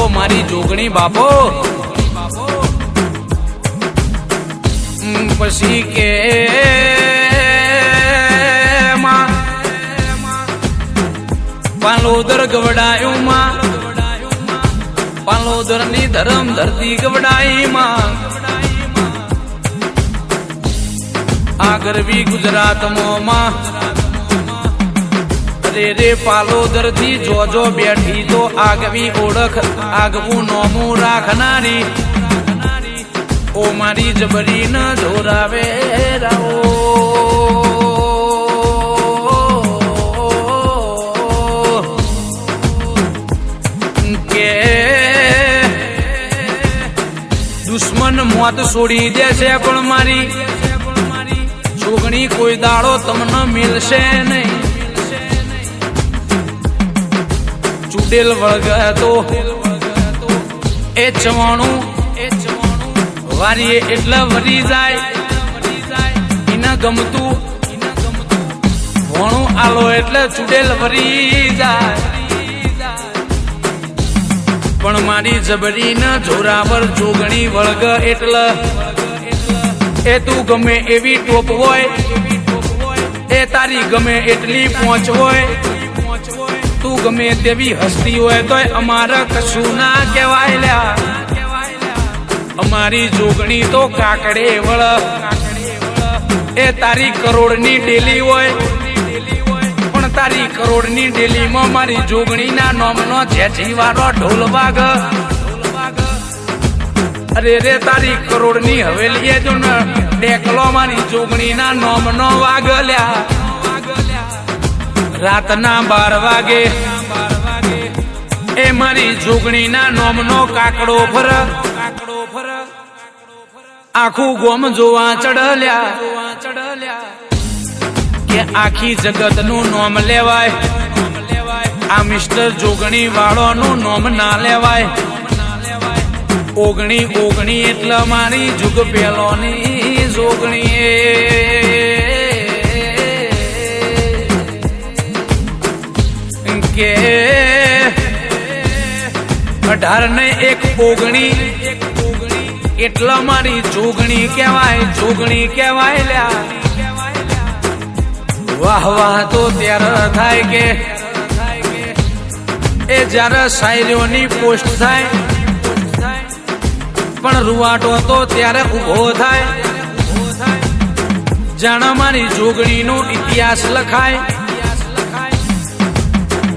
મારી જોગણી બાપો પછી કે પાલોદર ગવડાયું માં પાલોદર ની ધરમ ધરતી ગવડાઈ માં આ ગરવી ગુજરાત માં અરે રે પાલોદર થી જોજો બેઠી તો આગવી ઓળખ આગવું નોમું રાખનારી ઓ મારી જબરી ન જોરાવે રાઓ દુશ્મન મોત છોડી દેશે પણ મારી જોગણી કોઈ દાડો તમને મિલશે નહીં ચૂડેલ વળગ તો એ ચવાણું વારીએ એટલા વરી જાય એના ગમતું ભણું આલો એટલે ચૂડેલ વરી જાય પણ મારી જબરી ન જોરાવર જોગણી વળગ એટલે એ તું ગમે એવી ટોપ હોય એ તારી ગમે એટલી પહોંચ હોય તું ગમે તેવી હસ્તી હોય તોય અમારા કશું ના કહેવાય લ્યા અમારી જોગણી તો કાકડે વળ એ તારી કરોડની ડેલી હોય પણ તારી કરોડની ડેલીમાં મારી જોગણીના નોમનો જેઠી વાળો ઢોલ વાગ અરે રે તારી કરોડની હવેલીએ જો ને ડેકલો મારી જોગણીના નોમનો વાગ લ્યા રાતના 12 વાગે એ મારી જોગણીના નોમનો કાકડો ફર આખું ગોમ જોવા ચડલ્યા કે આખી જગત નું નોમ લેવાય આ મિસ્ટર જોગણી વાળો નું નોમ ના લેવાય ઓગણી ઓગણી એટલે મારી જુગ પેલોની જોગણી કે 18 ને 1 ઓગણી એટલા મારી જોગણી કહેવાય લ્યા વાહ વાહ તો ત્યારે થાય કે એ જયારે શાયરીઓની પોસ્ટ થાય પણ રૂવાટો તો ત્યારે ઉભો થાય જાણે મારી જોગણીનો ઇતિહાસ લખાય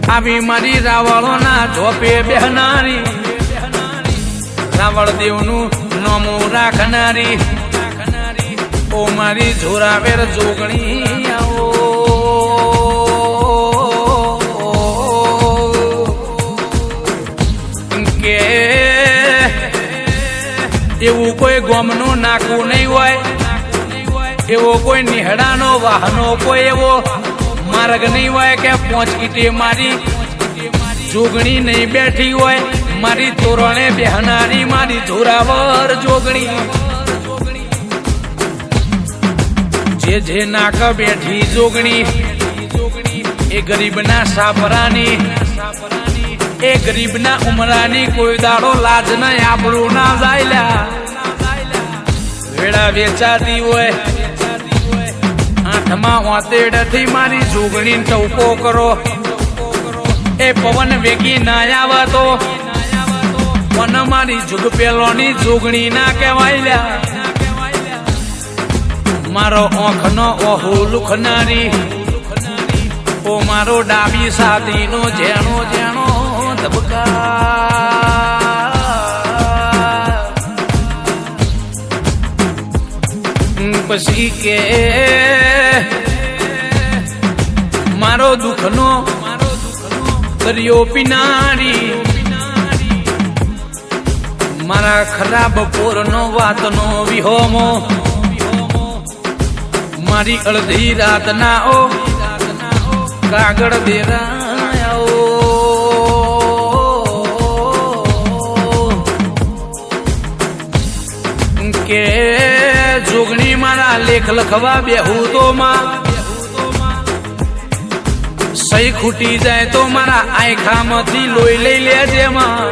આવી મારી રાવળોના ઝોપે બેહનારી રાવળ દેવનું નોમું રાખનારી ઓ મારી જોરાવેર જોગણી આવો કે એવું કોઈ ગોમનું નાકું નહીં હોય એવો કોઈ નિહડાનો વાહનો કોઈ એવો માર્ગ નહીં હોય કે 5 ઈટે મારી જોગણી નહીં બેઠી હોય મારી તોરણે બેહનારી મારી જોરાવર જોગણી જે નાક બેઠી જોગણી એ ગરીબના સાપરાની એ ગરીબના ઉમરાની કોઈ દાડો લાજ ન આબરૂ ના જાયલા વેળા વેચાતી હોય આઠમાં ઓતેડથી મારી જોગણી ટવકો કરો એ પવન વેગી ના આવે તો પણ મારી જુગ પેલોની જોગણી ના કહેવાય લ્યા મારો ઓંખનો ઓહુ લુખનારી ઓ મારો ડાબી સાતીનો જેણો જેણો ધબકા પછી કે મારો દુઃખનો દરિયો પીનારી મારા ખરાબ પોરનો વાતનો વિહોમો મારી અડધી રાતના ઓ કાગળ દેરાયો કે જોગણી મારા લેખ લખવા બેહું તો માં સહી ખૂટી જાય તો મારા આંખામાંથી લોહી લઈ લેજે માં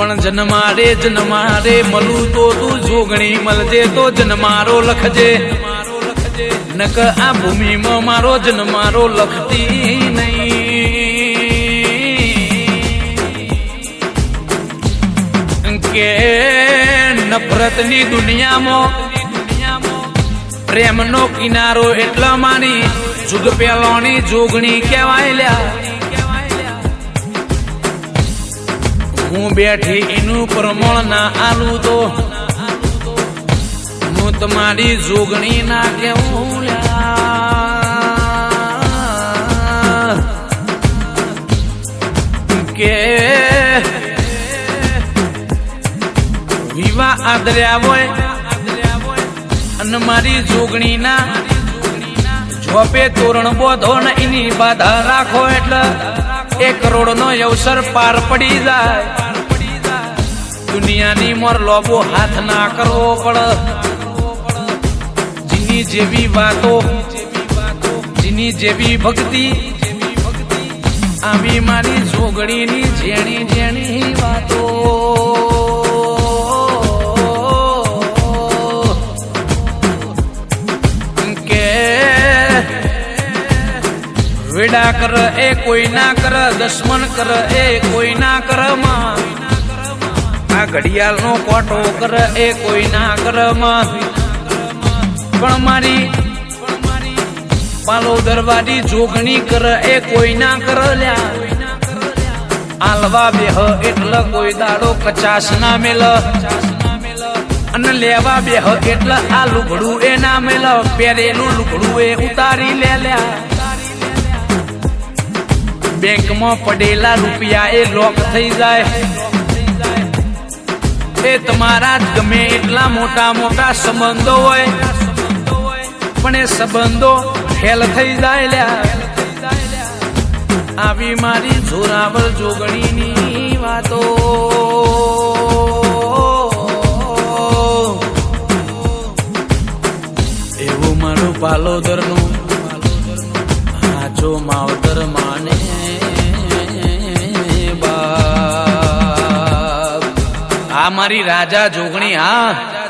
પણ જન્મારે મળું તો તું જોગણી મળજે તો જન્મારો લખજે નક આ ભૂમિમાં મારો જન્મારો લખતી નહીં કે નફરતની દુનિયામાં પ્રેમનો કિનારો એટલા માની જુગ પેલોની જોગણી કહેવાય લ્યા હું બેઠી એનું પ્રમાણ ના આલું તો હું તમારી જોગણી ના કેવું કે વિવાહ આદર્યા હોય અને મારી જોગણી ના ઝોપે તોરણ બોધો ને એની બાધા રાખો એટલે 1 કરોડ નો અવસર પાર પડી જાય દુનિયાની મોર લોબો હાથ ના કરવો પડે જીની જેવી વાતો જીની જેવી ભક્તિ આવી મારી જોગણીની જેણી જેણી વાતો કે વેડા કર એ કોઈ ના કર દશમન કર એ કોઈ ના કર માં આ ઘડિયાળ નો કોટો કર એ કોઈ ના કર માં પણ મારી પાલો દરવાડી જોગણી કર એ કોઈ ના કર લ્યા આલવા બેહ એટલે કોઈ દાડો કચાસ ના મેલ અને લેવા બેહ એટલે આ લુગડું એ ના મેલ પહેરેલું લુગડું એ ઉતારી લ્યા બેંકમાં પડેલા રૂપિયા એ લોક થઈ જાય એ તમારા જ ગમે એટલા મોટા મોટા સંબંધો હોય પણ એ સંબંધો ફેલ થઈ જાય લ્યા આવી મારી જોરાવર જોગણીની વાતો એવું મારું પાલોદરનું આજો માવતર માને આ મારી રાજા જોગણી હા